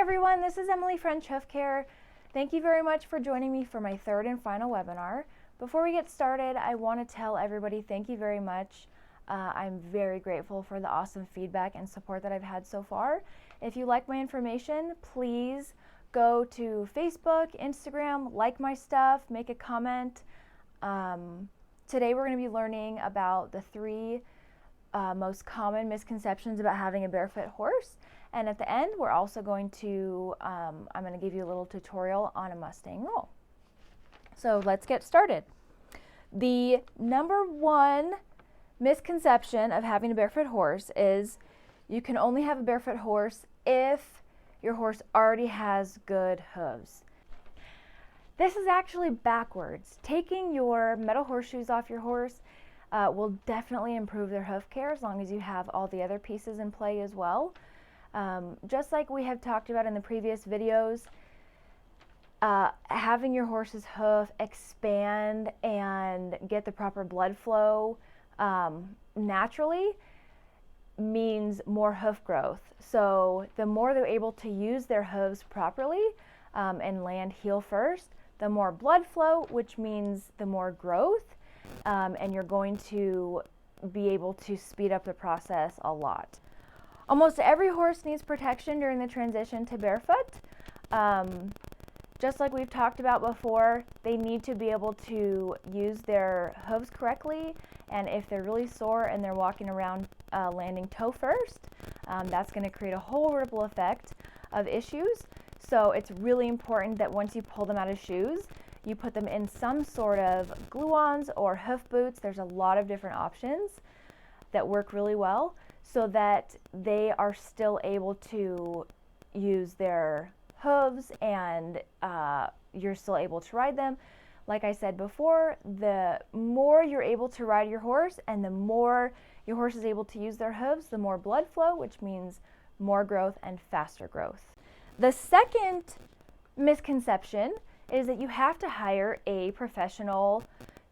everyone, this is Emily French Hoof Care. Thank you very much for joining me for my third and final webinar. Before we get started, I want to tell everybody thank you very much. I'm very grateful for the awesome feedback and support that I've had so far. If you like my information, please go to Facebook, Instagram, like my stuff, make a comment. Today we're going to be learning about the three most common misconceptions about having a barefoot horse. And at the end, we're also going to, I'm going to give you a little tutorial on a Mustang roll. So let's get started. The number one misconception of having a barefoot horse is you can only have a barefoot horse if your horse already has good hooves. This is actually backwards. Taking your metal horseshoes off your horse will definitely improve their hoof care as long as you have all the other pieces in play as well. Just like we have talked about in the previous videos, having your horse's hoof expand and get the proper blood flow naturally means more hoof growth. So the more they're able to use their hooves properly and land heel first, the more blood flow, which means the more growth, and you're going to be able to speed up the process a lot. Almost every horse needs protection during the transition to barefoot. Just like we've talked about before, they need to be able to use their hooves correctly, and if they're really sore and they're walking around landing toe first, that's going to create a whole ripple effect of issues. So it's really important that once you pull them out of shoes, you put them in some sort of glue-ons or hoof boots. There's a lot of different options that work really well so that they are still able to use their hooves and you're still able to ride them. Like I said before, the more you're able to ride your horse and the more your horse is able to use their hooves, the more blood flow, which means more growth and faster growth. The second misconception is that you have to hire a professional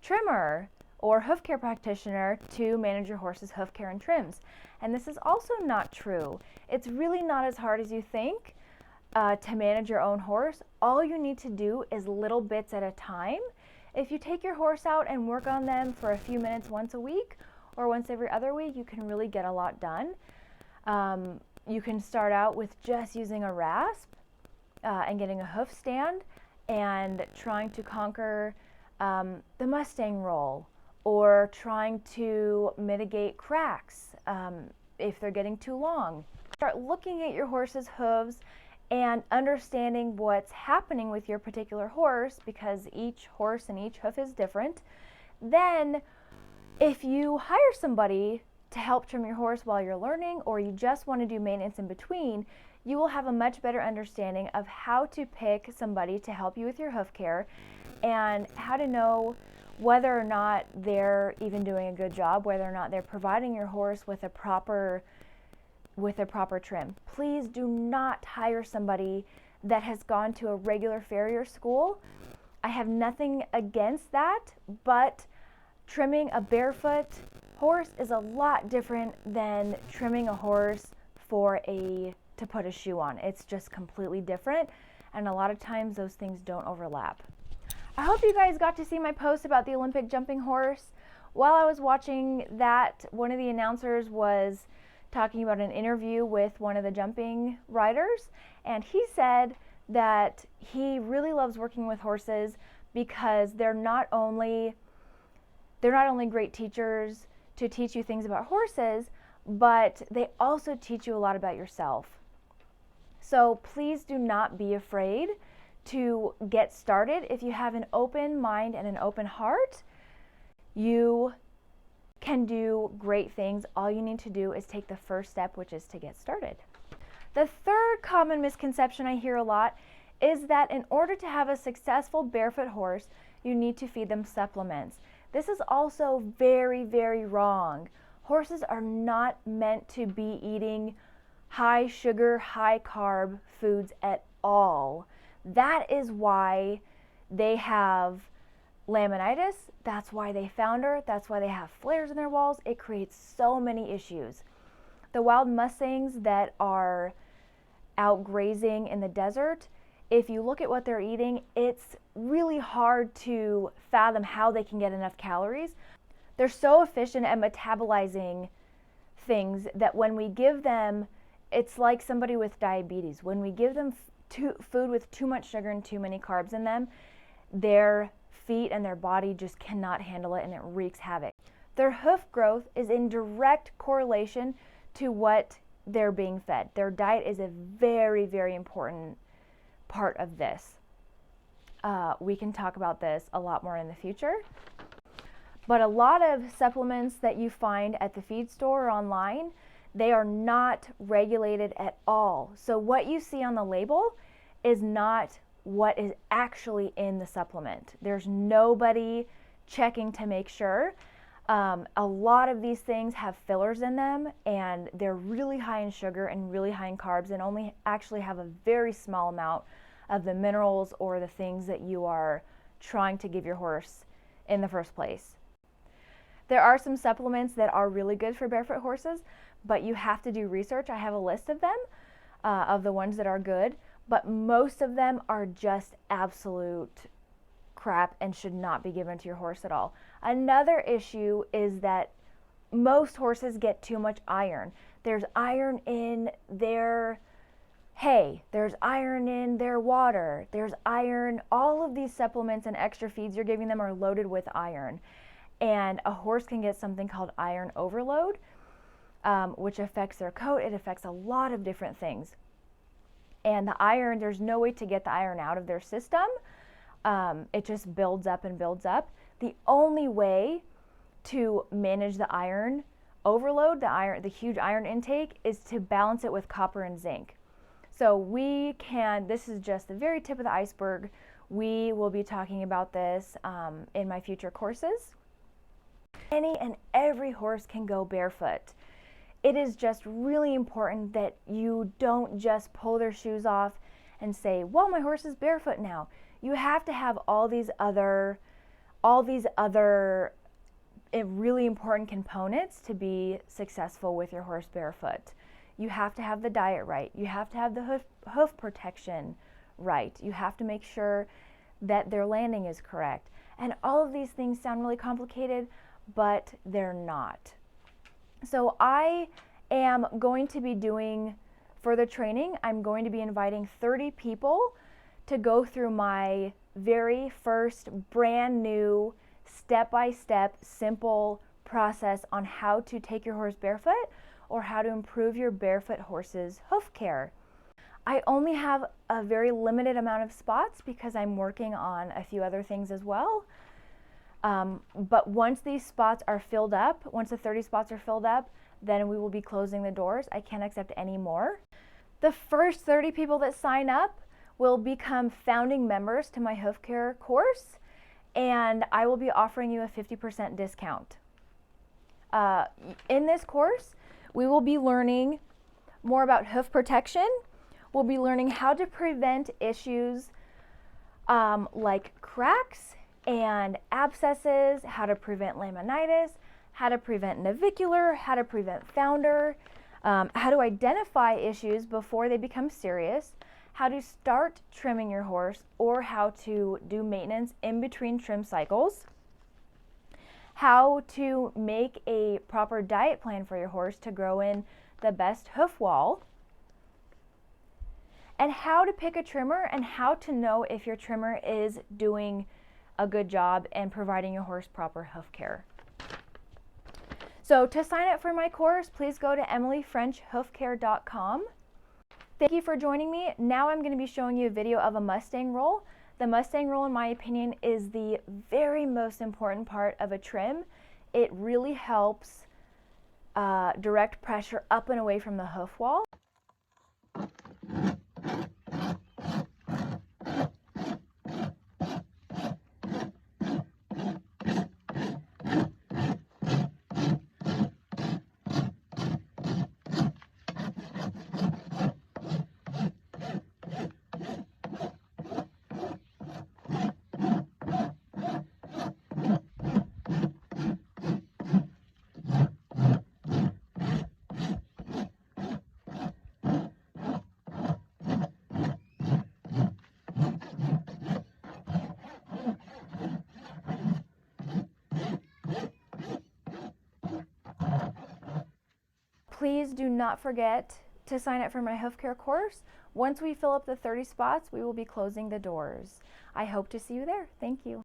trimmer or hoof care practitioner to manage your horse's hoof care and trims. And this is also not true. It's really not as hard as you think to manage your own horse. All you need to do is little bits at a time. If you take your horse out and work on them for a few minutes once a week or once every other week, you can really get a lot done. You can start out with just using a rasp and getting a hoof stand and trying to conquer the Mustang roll, or trying to mitigate cracks if they're getting too long. Start looking at your horse's hooves and understanding what's happening with your particular horse, because each horse and each hoof is different. Then if you hire somebody to help trim your horse while you're learning, or you just want to do maintenance in between, you will have a much better understanding of how to pick somebody to help you with your hoof care and how to know whether or not they're even doing a good job, whether or not they're providing your horse with a proper trim. Please do not hire somebody that has gone to a regular farrier school. I have nothing against that, but trimming a barefoot horse is a lot different than trimming a horse to put a shoe on. It's just completely different, and a lot of times those things don't overlap. I hope you guys got to see my post about the Olympic jumping horse. While I was watching that, one of the announcers was talking about an interview with one of the jumping riders, and he said that he really loves working with horses because they're not only great teachers to teach you things about horses, but they also teach you a lot about yourself. So please do not be afraid to get started. If you have an open mind and an open heart, you can do great things. All you need to do is take the first step, which is to get started. The third common misconception I hear a lot is that in order to have a successful barefoot horse, you need to feed them supplements. This is also very, very wrong. Horses are not meant to be eating high sugar, high carb foods at all. That is why they have laminitis, that's why they founder, that's why they have flares in their walls. It creates so many issues. The wild Mustangs that are out grazing in the desert, if you look at what they're eating, it's really hard to fathom how they can get enough calories. They're so efficient at metabolizing things that when we give them, it's like somebody with diabetes. When we give them food with too much sugar and too many carbs in them, their feet and their body just cannot handle it, and it wreaks havoc. Their hoof growth is in direct correlation to what they're being fed. Their diet is a very, very important part of this. We can talk about this a lot more in the future. But a lot of supplements that you find at the feed store or online, they are not regulated at all. So what you see on the label is not what is actually in the supplement. There's nobody checking to make sure. A lot of these things have fillers in them, and they're really high in sugar and really high in carbs, and only actually have a very small amount of the minerals or the things that you are trying to give your horse in the first place. There are some supplements that are really good for barefoot horses, but you have to do research. I have a list of them, of the ones that are good, but most of them are just absolute crap and should not be given to your horse at all. Another issue is that most horses get too much iron. There's iron in their hay, there's iron in their water, there's iron. All of these supplements and extra feeds you're giving them are loaded with iron. And a horse can get something called iron overload, which affects their coat. It affects a lot of different things. And the iron, there's no way to get the iron out of their system. It just builds up and builds up. The only way to manage the iron overload, the huge iron intake, is to balance it with copper and zinc. So we can, this is just the very tip of the iceberg. We will be talking about this in my future courses. Any and every horse can go barefoot. It is just really important that you don't just pull their shoes off and say, well, my horse is barefoot now. You have to have all these other really important components to be successful with your horse barefoot. You have to have the diet right. You have to have the hoof protection right. You have to make sure that their landing is correct. And all of these things sound really complicated, but they're not. So I am going to be doing further training. I'm going to be inviting 30 people to go through my very first brand new step-by-step simple process on how to take your horse barefoot or how to improve your barefoot horse's hoof care. I only have a very limited amount of spots because I'm working on a few other things as well. But once these spots are filled up, once the 30 spots are filled up, then we will be closing the doors. I can't accept any more. The first 30 people that sign up will become founding members to my hoof care course, and I will be offering you a 50% discount. In this course, we will be learning more about hoof protection. We'll be learning how to prevent issues like cracks and abscesses, how to prevent laminitis, how to prevent navicular, how to prevent founder, how to identify issues before they become serious, how to start trimming your horse, or how to do maintenance in between trim cycles, how to make a proper diet plan for your horse to grow in the best hoof wall, and how to pick a trimmer and how to know if your trimmer is doing a good job and providing your horse proper hoof care. So to sign up for my course, please go to emilyfrenchhoofcare.com. Thank you for joining me. Now I'm going to be showing you a video of a Mustang roll. The Mustang roll, in my opinion, is the very most important part of a trim. It really helps direct pressure up and away from the hoof wall. Please do not forget to sign up for my hoof care course. Once we fill up the 30 spots, we will be closing the doors. I hope to see you there. Thank you.